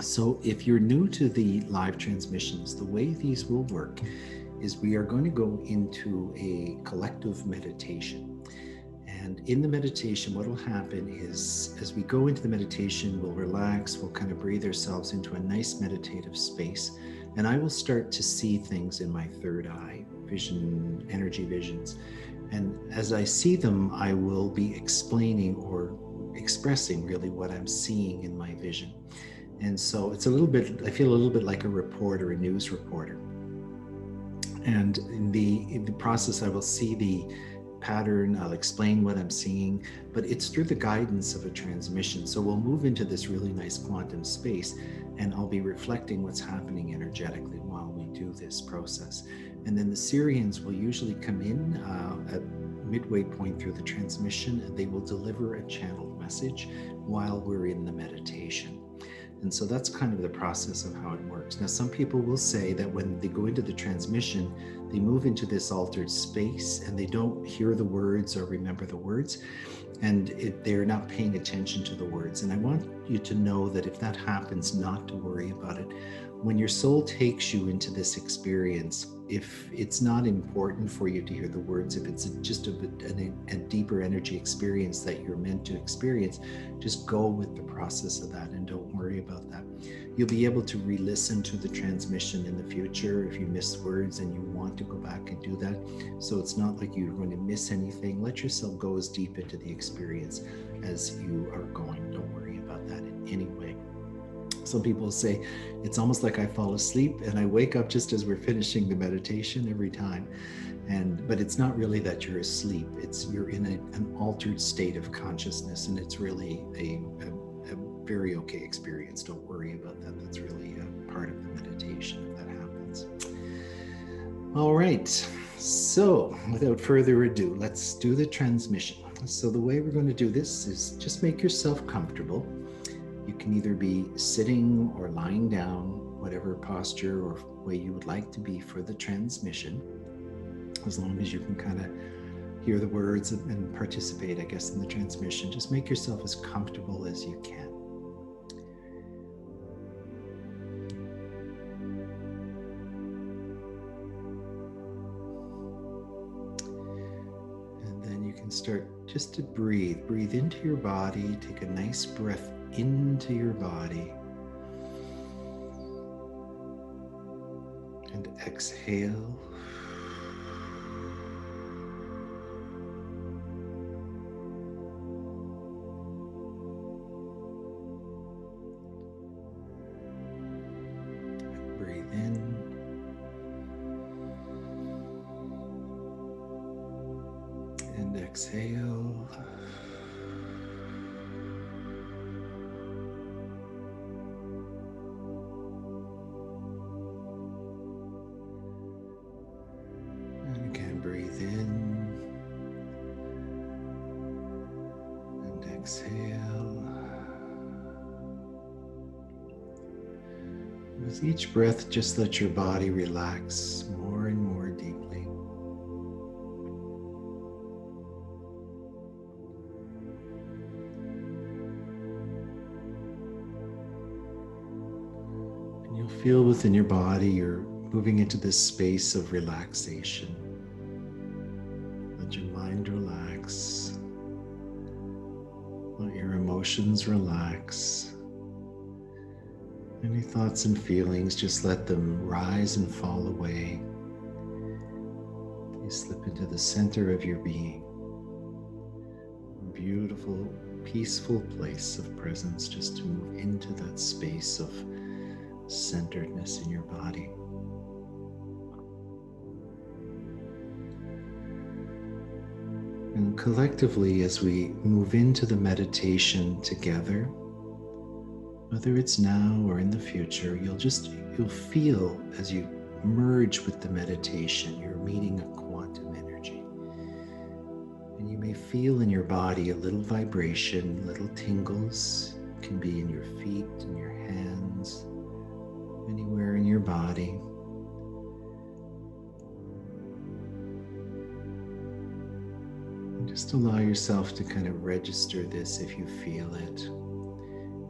So if you're new to the live transmissions, the way these will work is we are going to go into a collective meditation. And in the meditation, what will happen is as we go into the meditation, we'll relax, we'll kind of breathe ourselves into a nice meditative space. And I will start to see things in my third eye, vision, energy visions. And as I see them, I will be explaining or expressing really what I'm seeing in my vision. And so it's a little bit, I feel a little bit like a reporter, a news reporter. And in the process, I will see the pattern, I'll explain what I'm seeing, but it's through the guidance of a transmission. So we'll move into this really nice quantum space, and I'll be reflecting what's happening energetically while we do this process. And then the Syrians will usually come in at midway point through the transmission, and they will deliver a channeled message while we're in the meditation. And so that's kind of the process of how it works. Now, some people will say that when they go into the transmission, they move into this altered space and they don't hear the words or remember the words, and they're not paying attention to the words. And I want you to know that if that happens, not to worry about it. When your soul takes you into this experience, if it's not important for you to hear the words, if it's just a deeper energy experience that you're meant to experience, just go with the process of that and don't worry about that. You'll be able to re-listen to the transmission in the future if you miss words and you want to go back and do that. So it's not like you're going to miss anything. Let yourself go as deep into the experience as you are going. Don't worry about that in any way. Some people say it's almost like I fall asleep and I wake up just as we're finishing the meditation every time. But it's not really that you're asleep. It's you're in an altered state of consciousness, and it's really a very okay experience. Don't worry about that. That's really a part of the meditation if that happens. All right. So without further ado, let's do the transmission. So the way we're going to do this is just make yourself comfortable. You can either be sitting or lying down, whatever posture or way you would like to be for the transmission, as long as you can kind of hear the words and participate, I guess, in the transmission. Just make yourself as comfortable as you can. And then you can start just to breathe. Breathe into your body. Take a nice breath into your body. And exhale. And breathe in. And exhale. Breathe in and exhale. With each breath, just let your body relax more and more deeply. And you'll feel within your body you're moving into this space of relaxation. Let your mind relax. Let your emotions relax. Any thoughts and feelings, just let them rise and fall away. You slip into the center of your being. A beautiful, peaceful place of presence, just to move into that space of centeredness in your body. And collectively, as we move into the meditation together, whether it's now or in the future, you'll feel as you merge with the meditation, you're meeting a quantum energy. And you may feel in your body a little vibration, little tingles. It can be in your feet, in your hands, anywhere in your body. Just allow yourself to kind of register this if you feel it.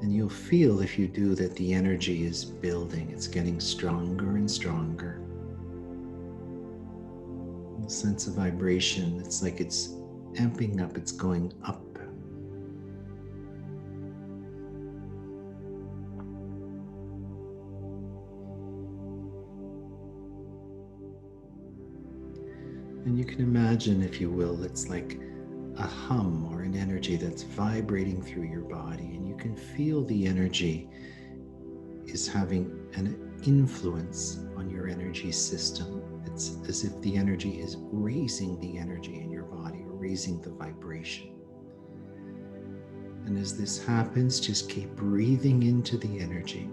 And you'll feel, if you do, that the energy is building. It's getting stronger and stronger. The sense of vibration, it's like it's amping up, it's going up. And you can imagine, if you will, it's like a hum or an energy that's vibrating through your body, and you can feel the energy is having an influence on your energy system. It's as if the energy is raising the energy in your body, or raising the vibration. And as this happens, just keep breathing into the energy.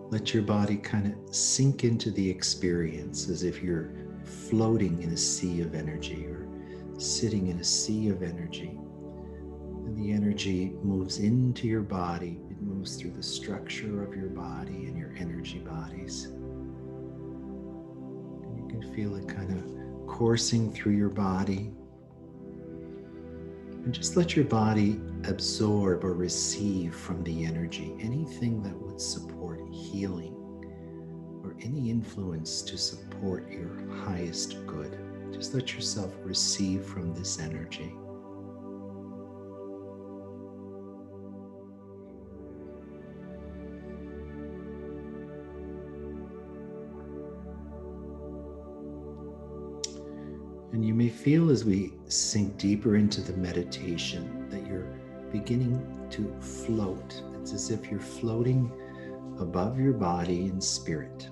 Let your body kind of sink into the experience, as if you're floating in a sea of energy, or sitting in a sea of energy. And the energy moves into your body. It moves through the structure of your body and your energy bodies. And you can feel it kind of coursing through your body. And just let your body absorb or receive from the energy anything that would support healing, or any influence to support your highest good. Just let yourself receive from this energy. And you may feel, as we sink deeper into the meditation, that you're beginning to float. It's as if you're floating above your body in spirit.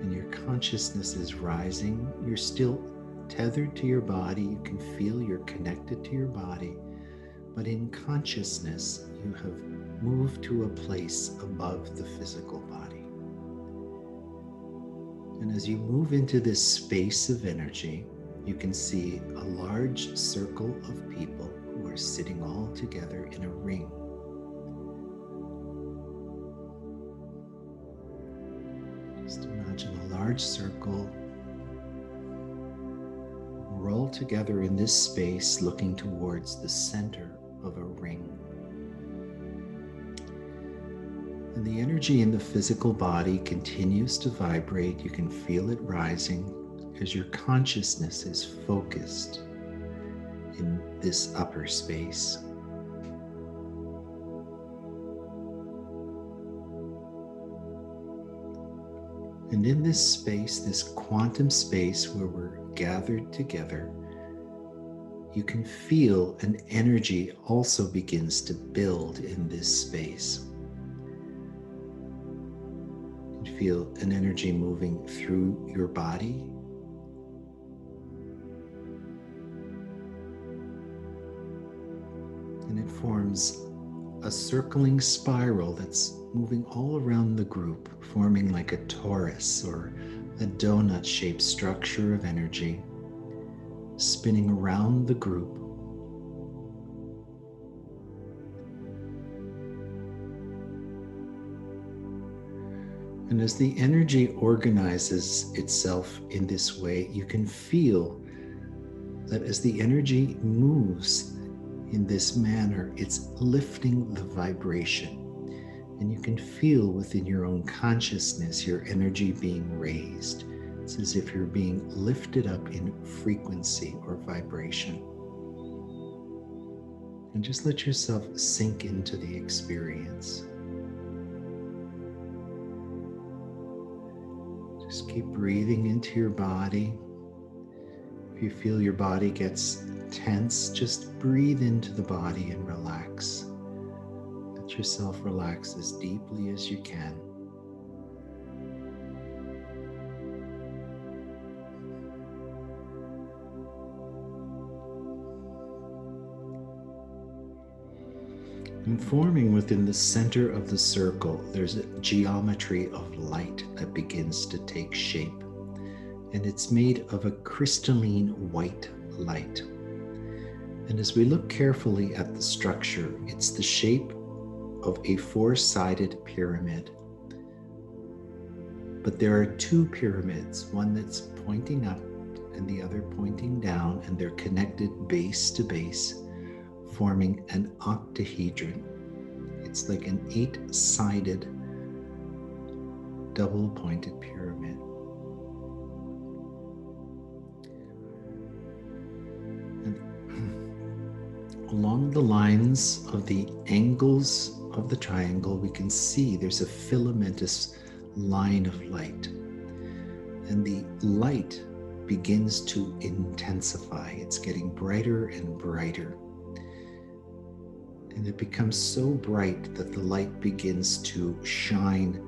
And your consciousness is rising. You're still tethered to your body. You can feel you're connected to your body. But in consciousness, you have moved to a place above the physical body. And as you move into this space of energy, you can see a large circle of people who are sitting all together in a ring. Just imagine a large circle. We're all together in this space, looking towards the center of a ring. And the energy in the physical body continues to vibrate. You can feel it rising as your consciousness is focused in this upper space. And in this space, this quantum space where we're gathered together, you can feel an energy also begins to build in this space. You can feel an energy moving through your body. And it forms a circling spiral that's moving all around the group, forming like a torus or a donut-shaped structure of energy, spinning around the group. And as the energy organizes itself in this way, you can feel that as the energy moves in this manner, it's lifting the vibration. And you can feel within your own consciousness your energy being raised. It's as if you're being lifted up in frequency or vibration. And just let yourself sink into the experience. Just keep breathing into your body. If you feel your body gets tense, just breathe into the body and relax. Let yourself relax as deeply as you can. And forming within the center of the circle, there's a geometry of light that begins to take shape. And it's made of a crystalline white light. And as we look carefully at the structure, it's the shape of a four-sided pyramid. But there are two pyramids, one that's pointing up and the other pointing down, and they're connected base to base forming an octahedron. It's like an 8-sided double-pointed pyramid. And along the lines of the angles of the triangle, we can see there's a filamentous line of light. And the light begins to intensify. It's getting brighter and brighter. And it becomes so bright that the light begins to shine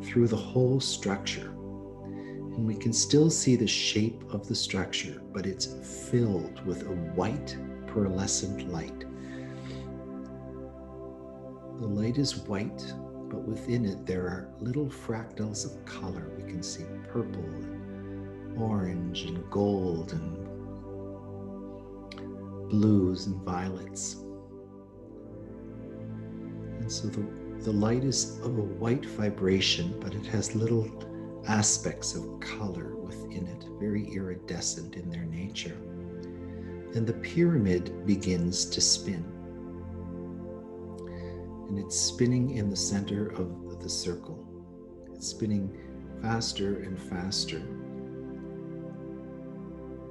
through the whole structure. And we can still see the shape of the structure, but it's filled with a white pearlescent light. The light is white, but within it there are little fractals of color. We can see purple and orange and gold and blues and violets. And so the light is of a white vibration, but it has little aspects of color within it, very iridescent in their nature. And the pyramid begins to spin. And it's spinning in the center of the circle. It's spinning faster and faster.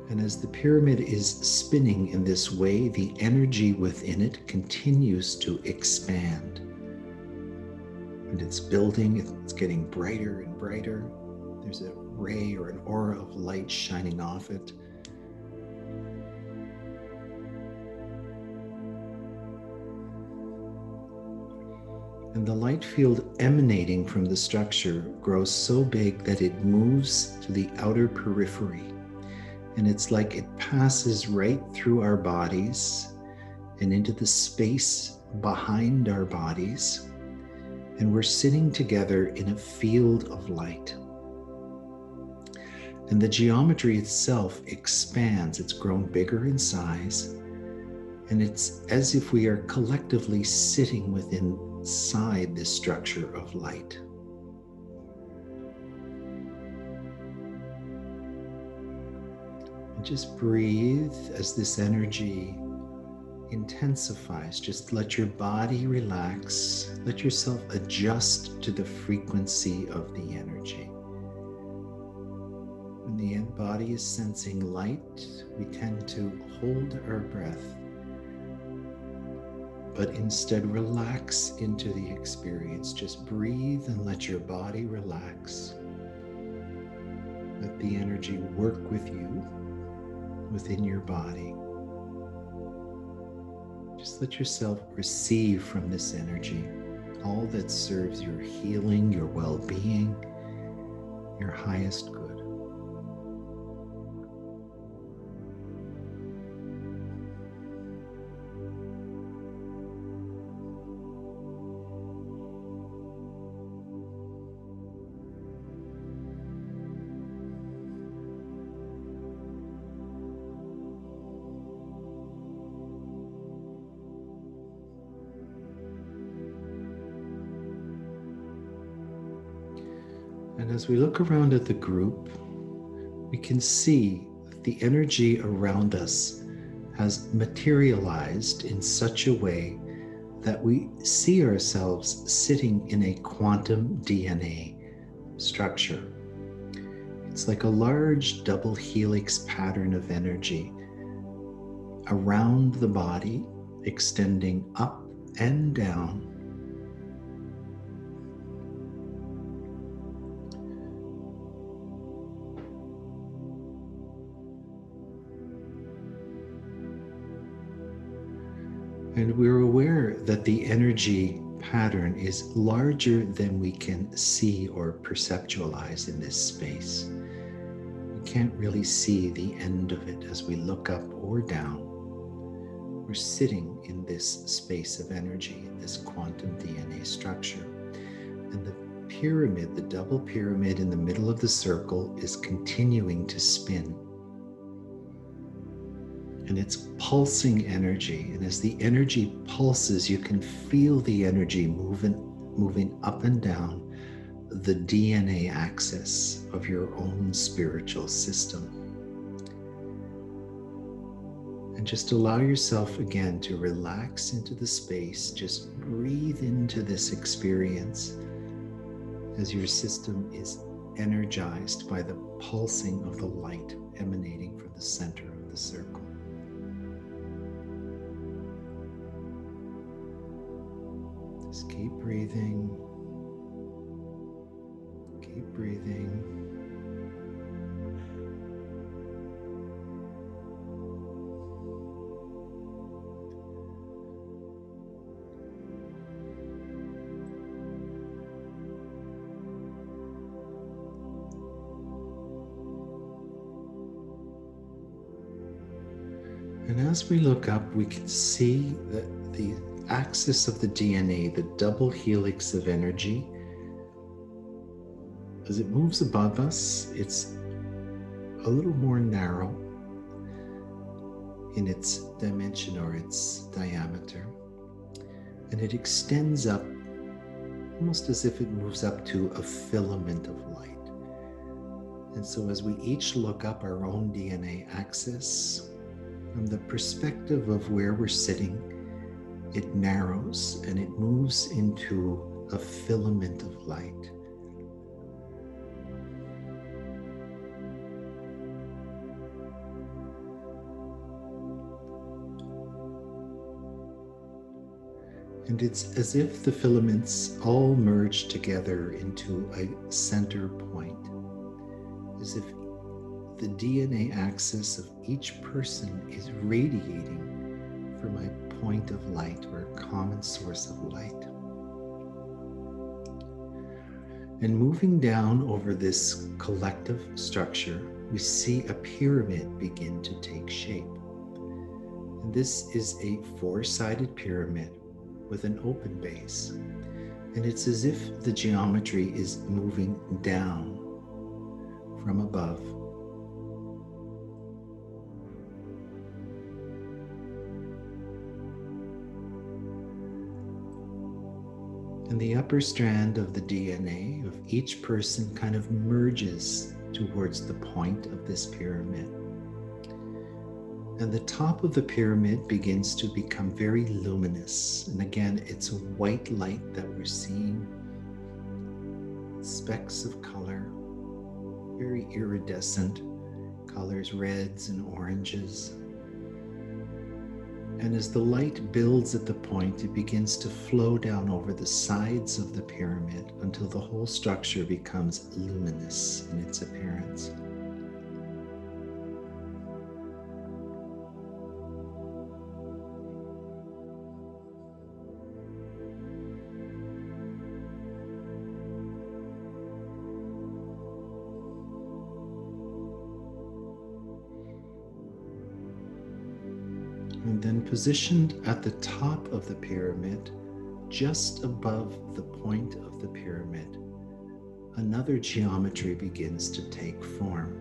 And as the pyramid is spinning in this way, the energy within it continues to expand. And it's building, it's getting brighter and brighter. There's a ray or an aura of light shining off it. And the light field emanating from the structure grows so big that it moves to the outer periphery. And it's like it passes right through our bodies and into the space behind our bodies. And we're sitting together in a field of light. And the geometry itself expands. It's grown bigger in size. And it's as if we are collectively sitting inside this structure of light. And just breathe as this energy intensifies. Just let your body relax. Let yourself adjust to the frequency of the energy. When the body is sensing light, we tend to hold our breath, but instead relax into the experience. Just breathe and let your body relax. Let the energy work with you within your body. Just let yourself receive from this energy all that serves your healing, your well-being, your highest good. And as we look around at the group, we can see that the energy around us has materialized in such a way that we see ourselves sitting in a quantum DNA structure. It's like a large double helix pattern of energy around the body, extending up and down. And we're aware that the energy pattern is larger than we can see or perceptualize in this space. We can't really see the end of it as we look up or down. We're sitting in this space of energy, in this quantum DNA structure. And the pyramid, the double pyramid in the middle of the circle, is continuing to spin. And it's pulsing energy. And as the energy pulses, you can feel the energy moving up and down the DNA axis of your own spiritual system. And just allow yourself again to relax into the space. Just breathe into this experience as your system is energized by the pulsing of the light emanating from the center of the circle. Just keep breathing. Keep breathing. And as we look up, we can see that the axis of the DNA, the double helix of energy, as it moves above us, it's a little more narrow in its dimension or its diameter. And it extends up almost as if it moves up to a filament of light. And so as we each look up our own DNA axis, from the perspective of where we're sitting, it narrows and it moves into a filament of light. And it's as if the filaments all merge together into a center point, as if the DNA axis of each person is radiating from a point of light or a common source of light. And moving down over this collective structure, we see a pyramid begin to take shape. And this is a four-sided pyramid with an open base. And it's as if the geometry is moving down from above. And the upper strand of the DNA of each person kind of merges towards the point of this pyramid. And the top of the pyramid begins to become very luminous. And again, it's a white light that we're seeing. Specks of color, very iridescent colors, reds and oranges. And as the light builds at the point, it begins to flow down over the sides of the pyramid until the whole structure becomes luminous in its appearance. And then positioned at the top of the pyramid, just above the point of the pyramid, another geometry begins to take form.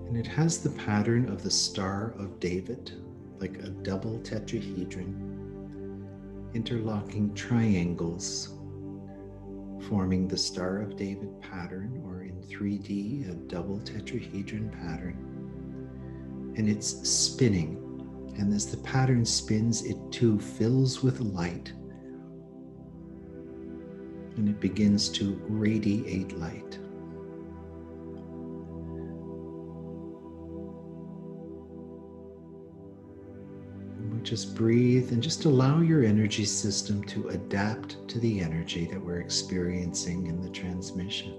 And it has the pattern of the Star of David, like a double tetrahedron, interlocking triangles, forming the Star of David pattern, or in 3D, a double tetrahedron pattern. And it's spinning. And as the pattern spins, it too fills with light. And it begins to radiate light. Just breathe and just allow your energy system to adapt to the energy that we're experiencing in the transmission.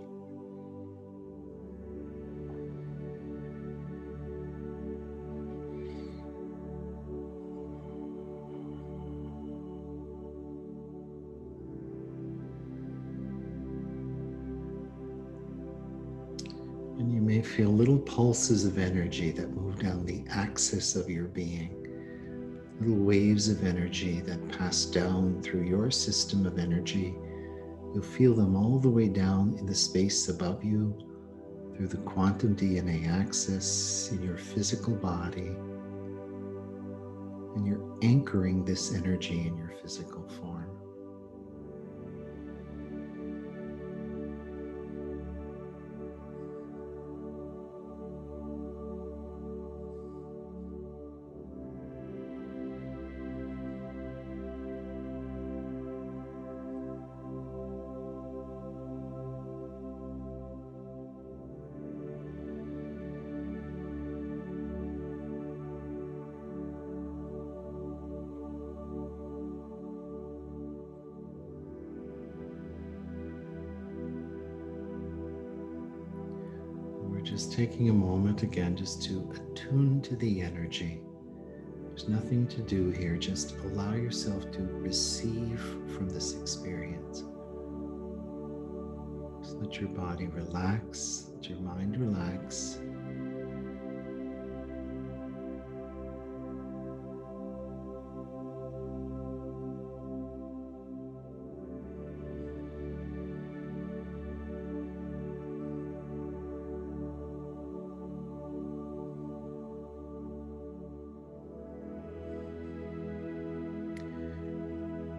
And you may feel little pulses of energy that move down the axis of your being. Little waves of energy that pass down through your system of energy. You'll feel them all the way down in the space above you, through the quantum DNA axis in your physical body. And you're anchoring this energy in your physical form. just taking a moment again just to attune to the energy. There's nothing to do here. Just allow yourself to receive from this experience. Just let your body relax, let your mind relax.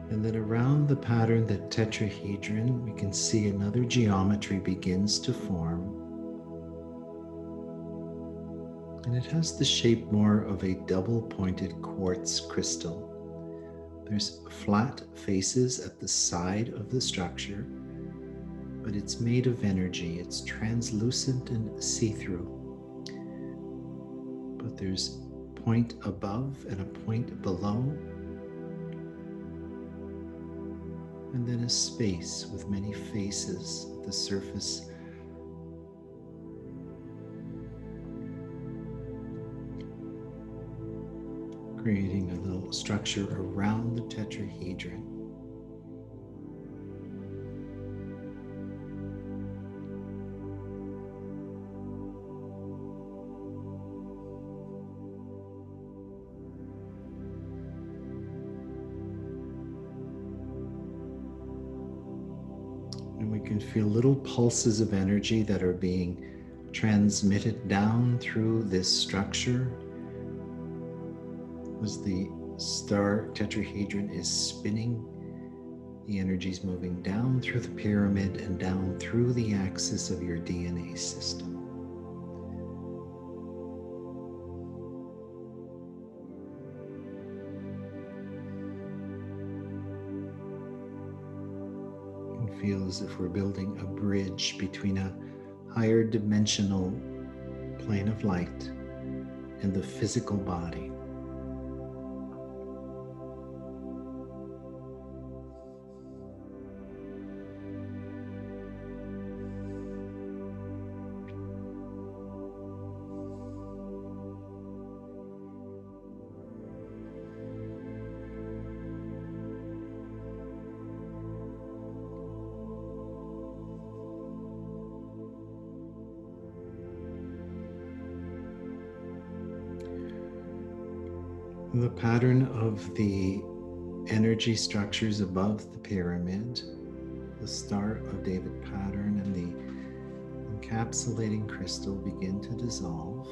And then around the pattern, the tetrahedron, we can see another geometry begins to form. And it has the shape more of a double-pointed quartz crystal. There's flat faces at the side of the structure, but it's made of energy. It's translucent and see-through. But there's a point above and a point below, and then a space with many faces at the surface. Creating a little structure around the tetrahedron. And we can feel little pulses of energy that are being transmitted down through this structure as the star tetrahedron is spinning. The energy is moving down through the pyramid and down through the axis of your DNA system. Feel as if we're building a bridge between a higher dimensional plane of light and the physical body. The pattern of the energy structures above the pyramid, the Star of David pattern and the encapsulating crystal begin to dissolve.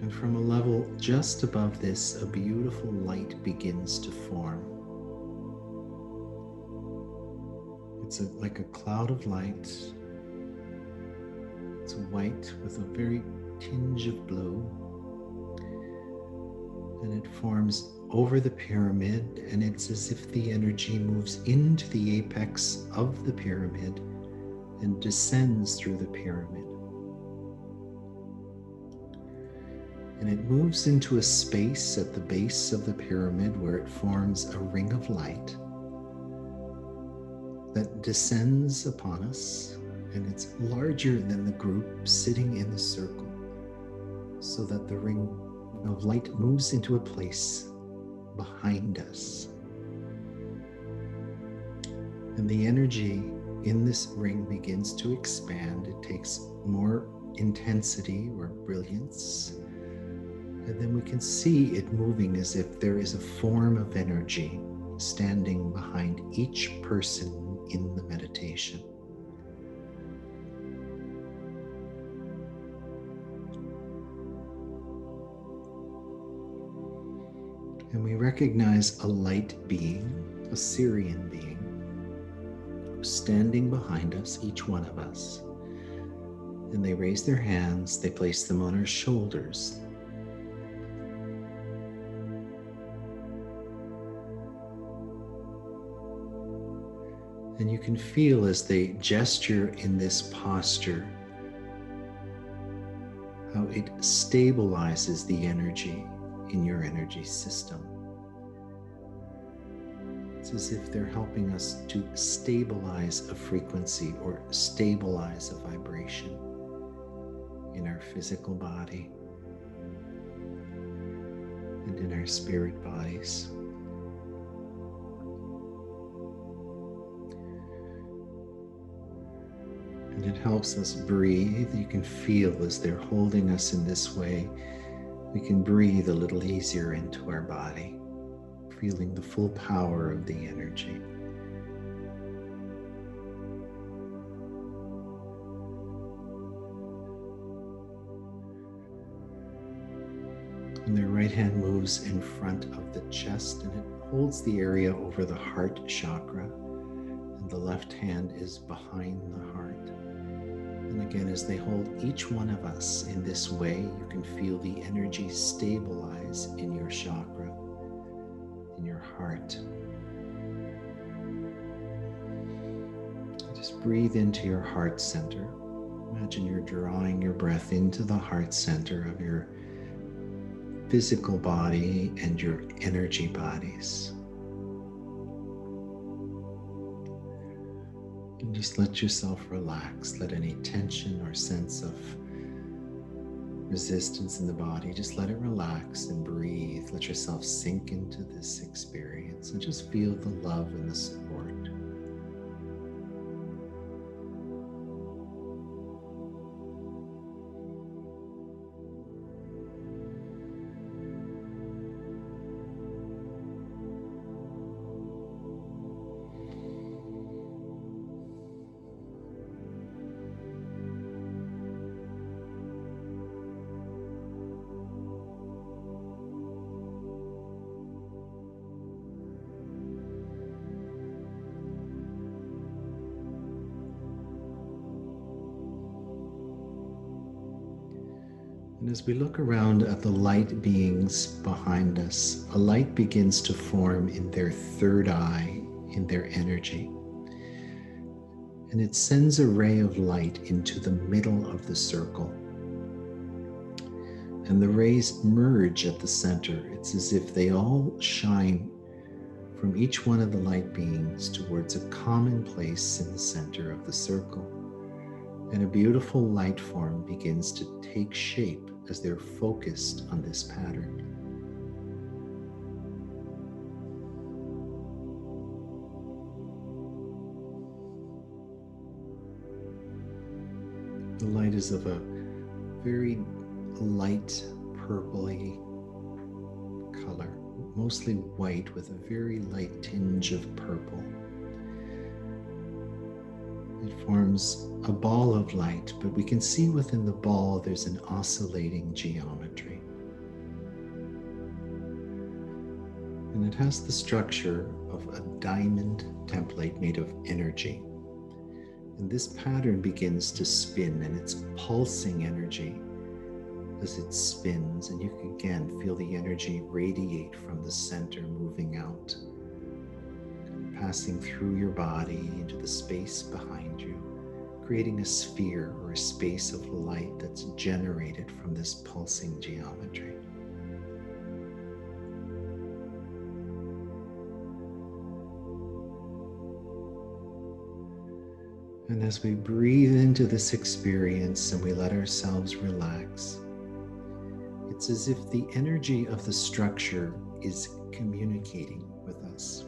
And from a level just above this, a beautiful light begins to form. It's like a cloud of light. It's white with a very tinge of blue, and it forms over the pyramid, and it's as if the energy moves into the apex of the pyramid and descends through the pyramid. And it moves into a space at the base of the pyramid where it forms a ring of light that descends upon us, and it's larger than the group sitting in the circle, so that the ring of light moves into a place behind us. And the energy in this ring begins to expand. It takes more intensity or brilliance. And then we can see it moving as if there is a form of energy standing behind each person in the meditation. And we recognize a light being, a Syrian being, who's standing behind us, each one of us. And they raise their hands, they place them on our shoulders. And you can feel as they gesture in this posture how it stabilizes the energy in your energy system. It's It's as if they're helping us to stabilize a frequency or stabilize a vibration in our physical body and in our spirit bodies. And it helps us breathe. You can feel as they're holding us in this way, we can breathe a little easier into our body, feeling the full power of the energy. And their right hand moves in front of the chest and it holds the area over the heart chakra. And the left hand is behind the heart. And again, as they hold each one of us in this way, you can feel the energy stabilize in your chakra, in your heart. Just breathe into your heart center. Imagine you're drawing your breath into the heart center of your physical body and your energy bodies. And just let yourself relax. Let any tension or sense of resistance in the body, just let it relax and breathe. Let yourself sink into this experience and just feel the love and the support. And as we look around at the light beings behind us, a light begins to form in their third eye, in their energy. And it sends a ray of light into the middle of the circle. And the rays merge at the center. It's as if they all shine from each one of the light beings towards a common place in the center of the circle. And a beautiful light form begins to take shape as they're focused on this pattern. The light is of a very light purpley color, mostly white with a very light tinge of purple. It forms a ball of light, but we can see within the ball there's an oscillating geometry. And it has the structure of a diamond template made of energy. And this pattern begins to spin, and it's pulsing energy as it spins. And you can again feel the energy radiate from the center, moving out, passing through your body into the space behind you, creating a sphere or a space of light that's generated from this pulsing geometry. And as we breathe into this experience and we let ourselves relax, it's as if the energy of the structure is communicating with us.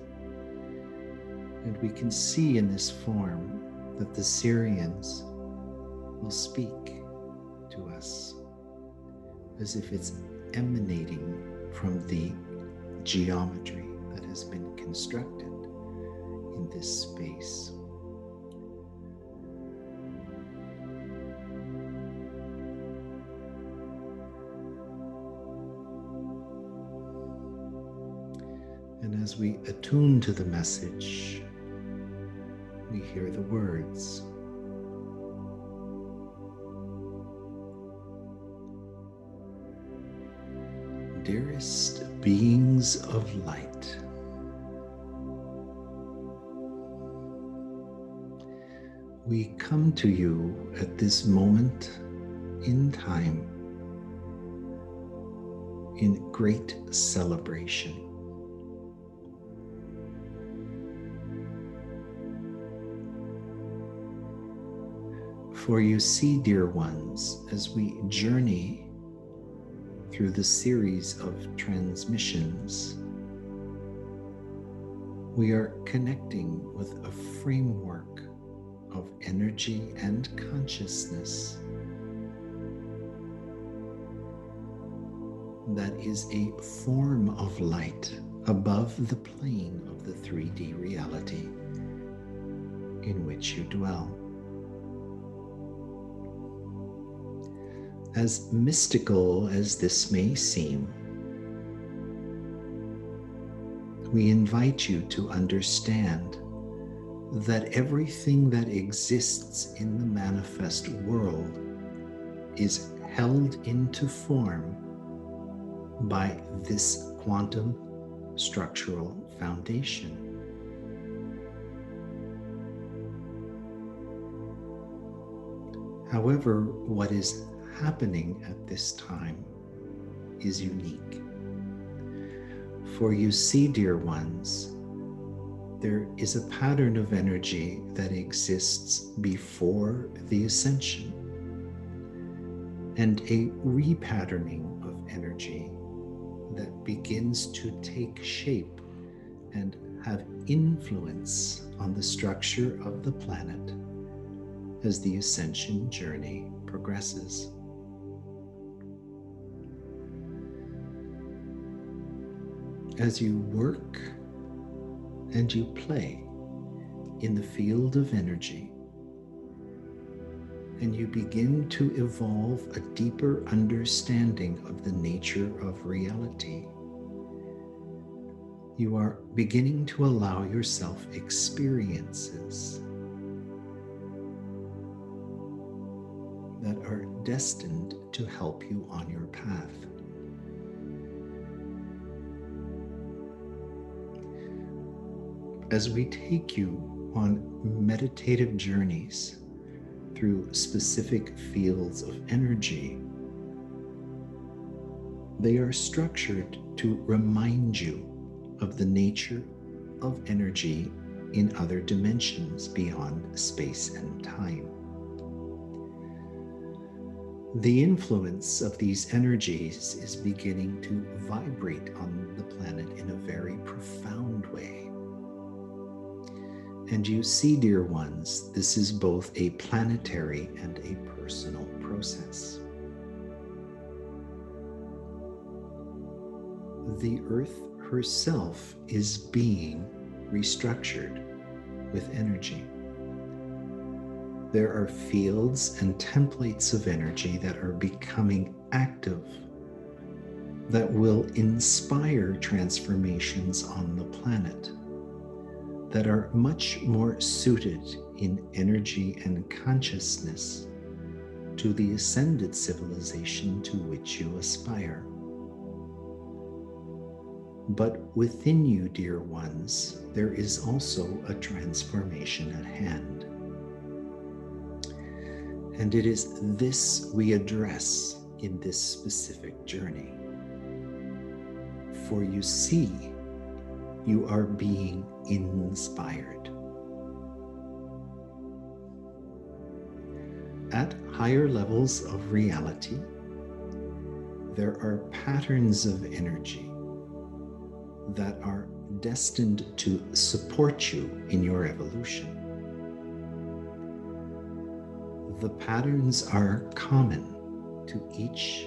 And we can see in this form that the Syrians will speak to us as if it's emanating from the geometry that has been constructed in this space. And as we attune to the message, we hear the words. Dearest beings of light, we come to you at this moment in time in great celebration. For you see, dear ones, as we journey through the series of transmissions, we are connecting with a framework of energy and consciousness that is a form of light above the plane of the 3D reality in which you dwell. As mystical as this may seem, we invite you to understand that everything that exists in the manifest world is held into form by this quantum structural foundation. However, what is happening at this time is unique. For you see, dear ones, there is a pattern of energy that exists before the ascension, and a repatterning of energy that begins to take shape and have influence on the structure of the planet as the ascension journey progresses. As you work and you play in the field of energy, and you begin to evolve a deeper understanding of the nature of reality, you are beginning to allow yourself experiences that are destined to help you on your path. As we take you on meditative journeys through specific fields of energy, they are structured to remind you of the nature of energy in other dimensions beyond space and time. The influence of these energies is beginning to vibrate on the planet in a very profound way. And you see, dear ones, this is both a planetary and a personal process. The Earth herself is being restructured with energy. There are fields and templates of energy that are becoming active that will inspire transformations on the planet that are much more suited in energy and consciousness to the ascended civilization to which you aspire. But within you, dear ones, there is also a transformation at hand. And it is this we address in this specific journey. For you see, you are being inspired. At higher levels of reality, there are patterns of energy that are destined to support you in your evolution. The patterns are common to each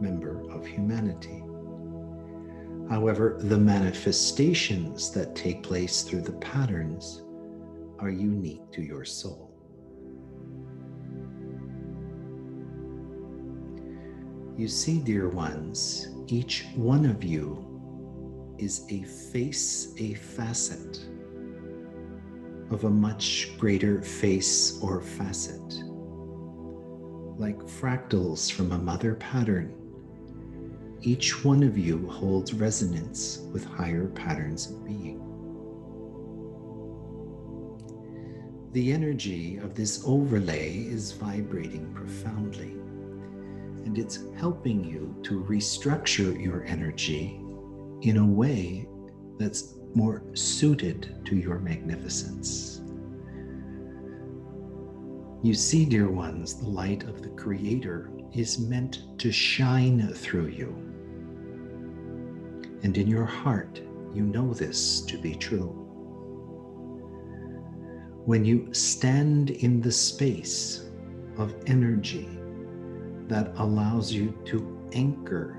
member of humanity. However, the manifestations that take place through the patterns are unique to your soul. You see, dear ones, each one of you is a face, a facet of a much greater face or facet. Like fractals from a mother pattern, each one of you holds resonance with higher patterns of being. The energy of this overlay is vibrating profoundly, and it's helping you to restructure your energy in a way that's more suited to your magnificence. You see, dear ones, the light of the Creator is meant to shine through you. And in your heart, you know this to be true. When you stand in the space of energy that allows you to anchor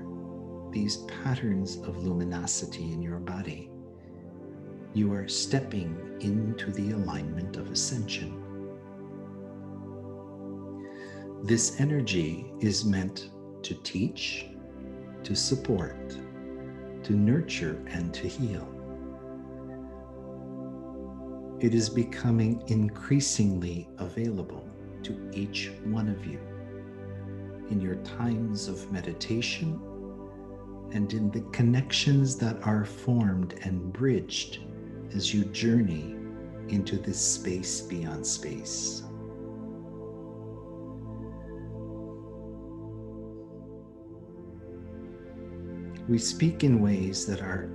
these patterns of luminosity in your body, you are stepping into the alignment of ascension. This energy is meant to teach, to support, to nurture, and to heal. It is becoming increasingly available to each one of you in your times of meditation and in the connections that are formed and bridged as you journey into this space beyond space. We speak in ways that are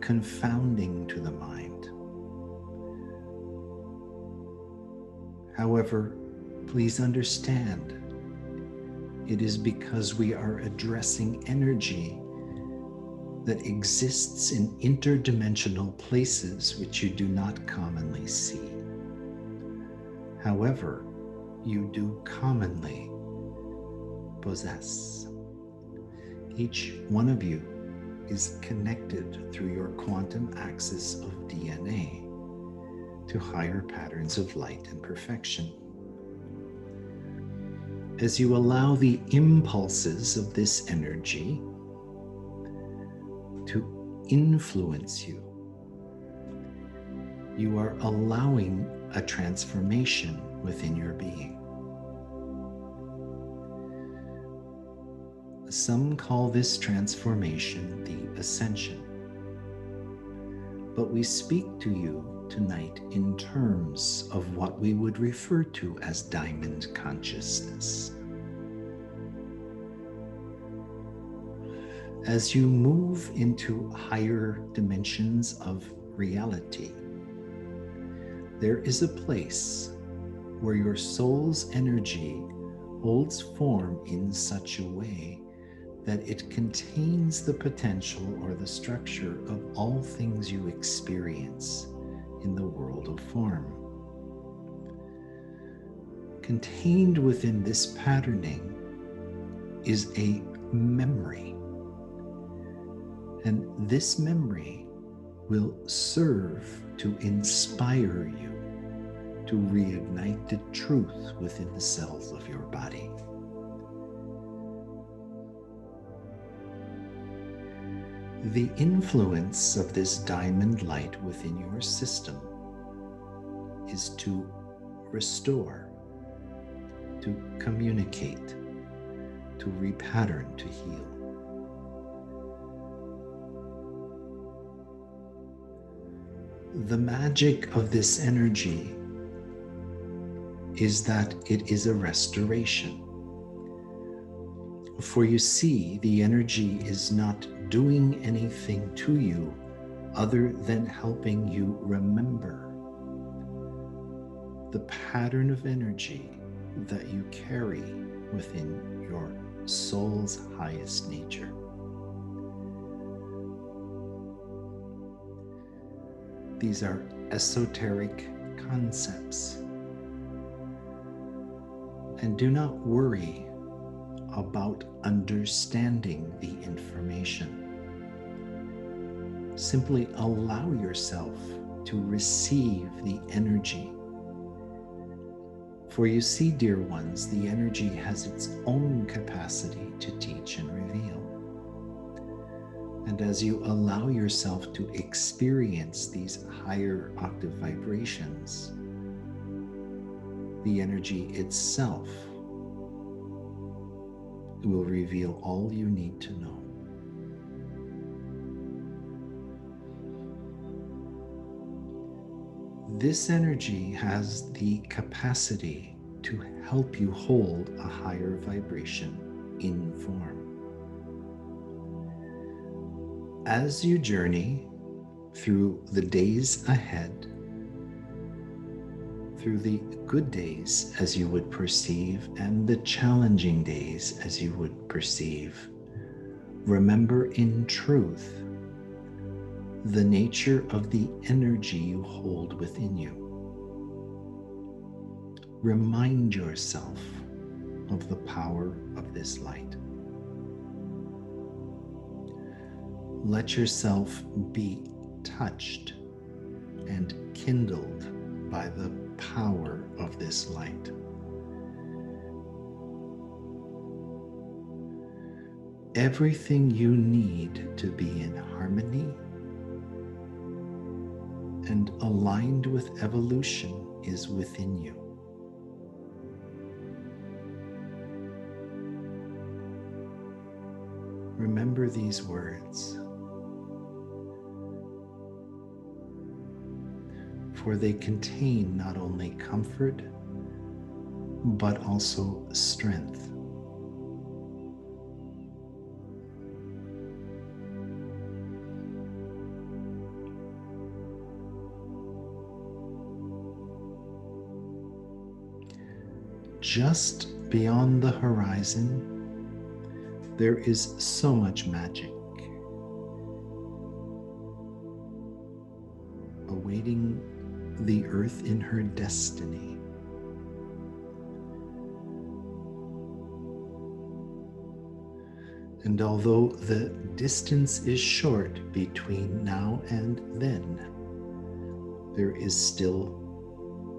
confounding to the mind. However, please understand, it is because we are addressing energy that exists in interdimensional places which you do not commonly see. However, you do commonly possess. Each one of you is connected through your quantum axis of DNA to higher patterns of light and perfection. As you allow the impulses of this energy to influence you, you are allowing a transformation within your being. Some call this transformation the ascension, but we speak to you tonight in terms of what we would refer to as diamond consciousness. As you move into higher dimensions of reality, there is a place where your soul's energy holds form in such a way that it contains the potential or the structure of all things you experience in the world of form. Contained within this patterning is a memory, and this memory will serve to inspire you to reignite the truth within the cells of your body. The influence of this diamond light within your system is to restore, to communicate, to repattern, to heal. The magic of this energy is that it is a restoration. For you see, the energy is not doing anything to you other than helping you remember the pattern of energy that you carry within your soul's highest nature. These are esoteric concepts. And do not worry about understanding the information. Simply allow yourself to receive the energy. For you see, dear ones, the energy has its own capacity to teach and reveal. And as you allow yourself to experience these higher octave vibrations, the energy itself will reveal all you need to know. This energy has the capacity to help you hold a higher vibration in form. As you journey through the days ahead, through the good days as you would perceive and the challenging days as you would perceive. Remember in truth the nature of the energy you hold within you. Remind yourself of the power of this light. Let yourself be touched and kindled by the power of this light. Everything you need to be in harmony and aligned with evolution is within you. Remember these words, for they contain not only comfort, but also strength. Just beyond the horizon, there is so much magic awaiting the earth in her destiny. And although the distance is short between now and then, there is still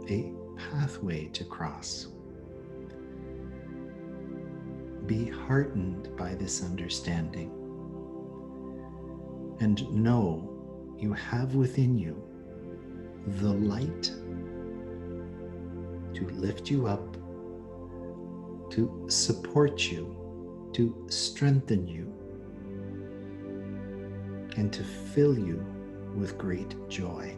a pathway to cross. Be heartened by this understanding and know you have within you the light to lift you up, to support you, to strengthen you, and to fill you with great joy.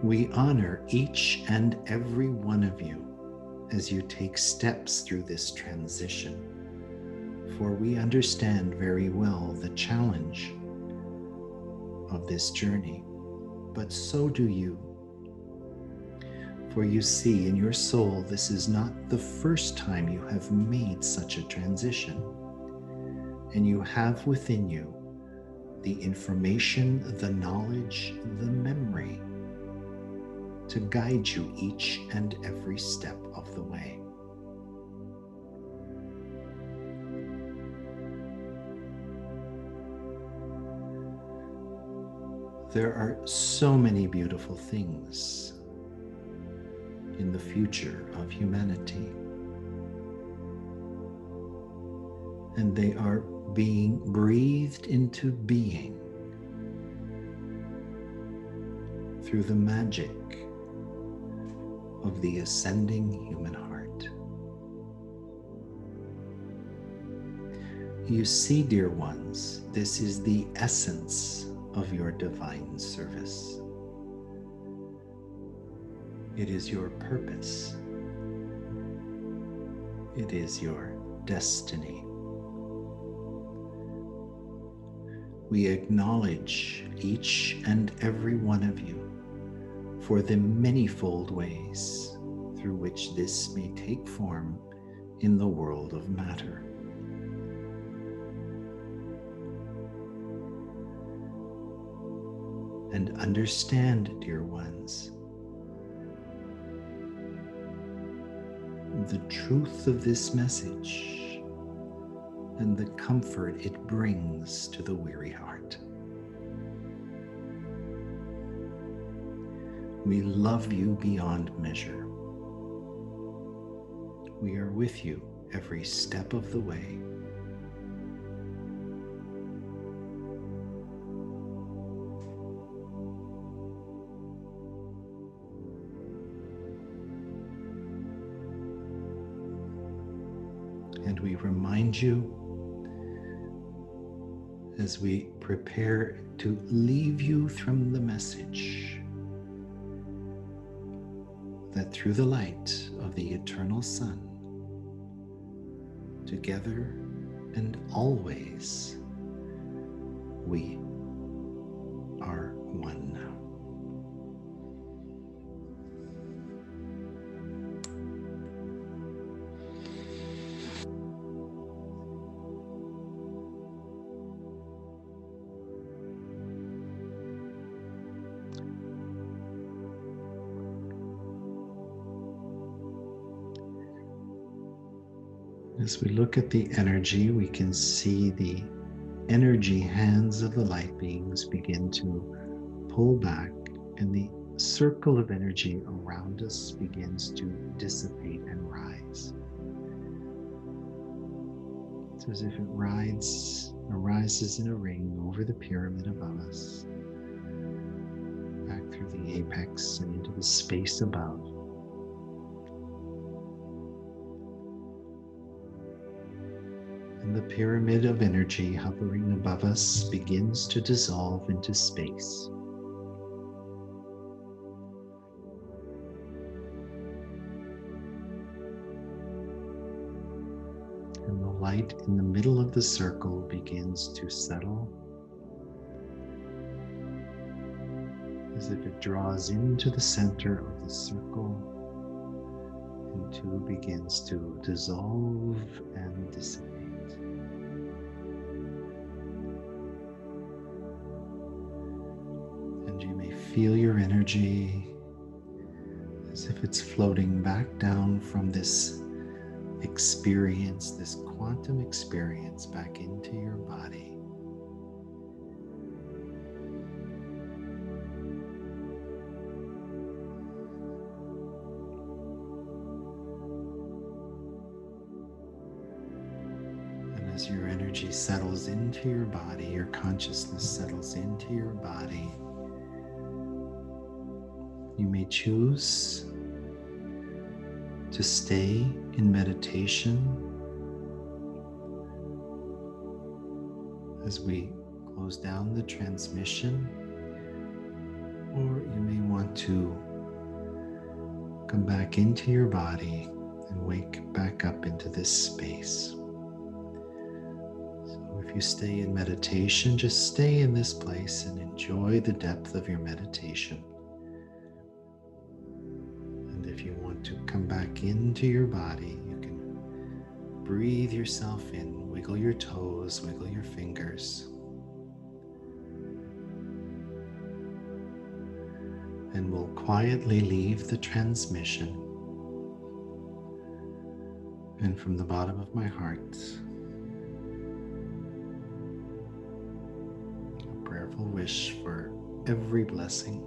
We honor each and every one of you as you take steps through this transition, for we understand very well the challenge of this journey, but so do you. For you see, in your soul, this is not the first time you have made such a transition, and you have within you the information, the knowledge, the memory to guide you each and every step of the way. There are so many beautiful things in the future of humanity, and they are being breathed into being through the magic of the ascending human heart. You see, dear ones, this is the essence of your divine service. It is your purpose. It is your destiny. We acknowledge each and every one of you for the manifold ways through which this may take form in the world of matter. And understand, dear ones, the truth of this message and the comfort it brings to the weary heart. We love you beyond measure. We are with you every step of the way. And we remind you, as we prepare to leave you from the message, that through the light of the eternal sun, together and always we are one. As we look at the energy, we can see the energy hands of the light beings begin to pull back, and the circle of energy around us begins to dissipate and rise. It's as if it arises in a ring over the pyramid above us, back through the apex and into the space above. And the pyramid of energy hovering above us begins to dissolve into space. And the light in the middle of the circle begins to settle, as if it draws into the center of the circle and too begins to dissolve and dissipate. And you may feel your energy as if it's floating back down from this experience, this quantum experience, back into your body. And as your energy settles into your body, your consciousness settles into your body, you may choose to stay in meditation as we close down the transmission, or you may want to come back into your body and wake back up into this space. So if you stay in meditation, just stay in this place and enjoy the depth of your meditation. If you want to come back into your body, you can breathe yourself in, wiggle your toes, wiggle your fingers. And we'll quietly leave the transmission. And from the bottom of my heart, a prayerful wish for every blessing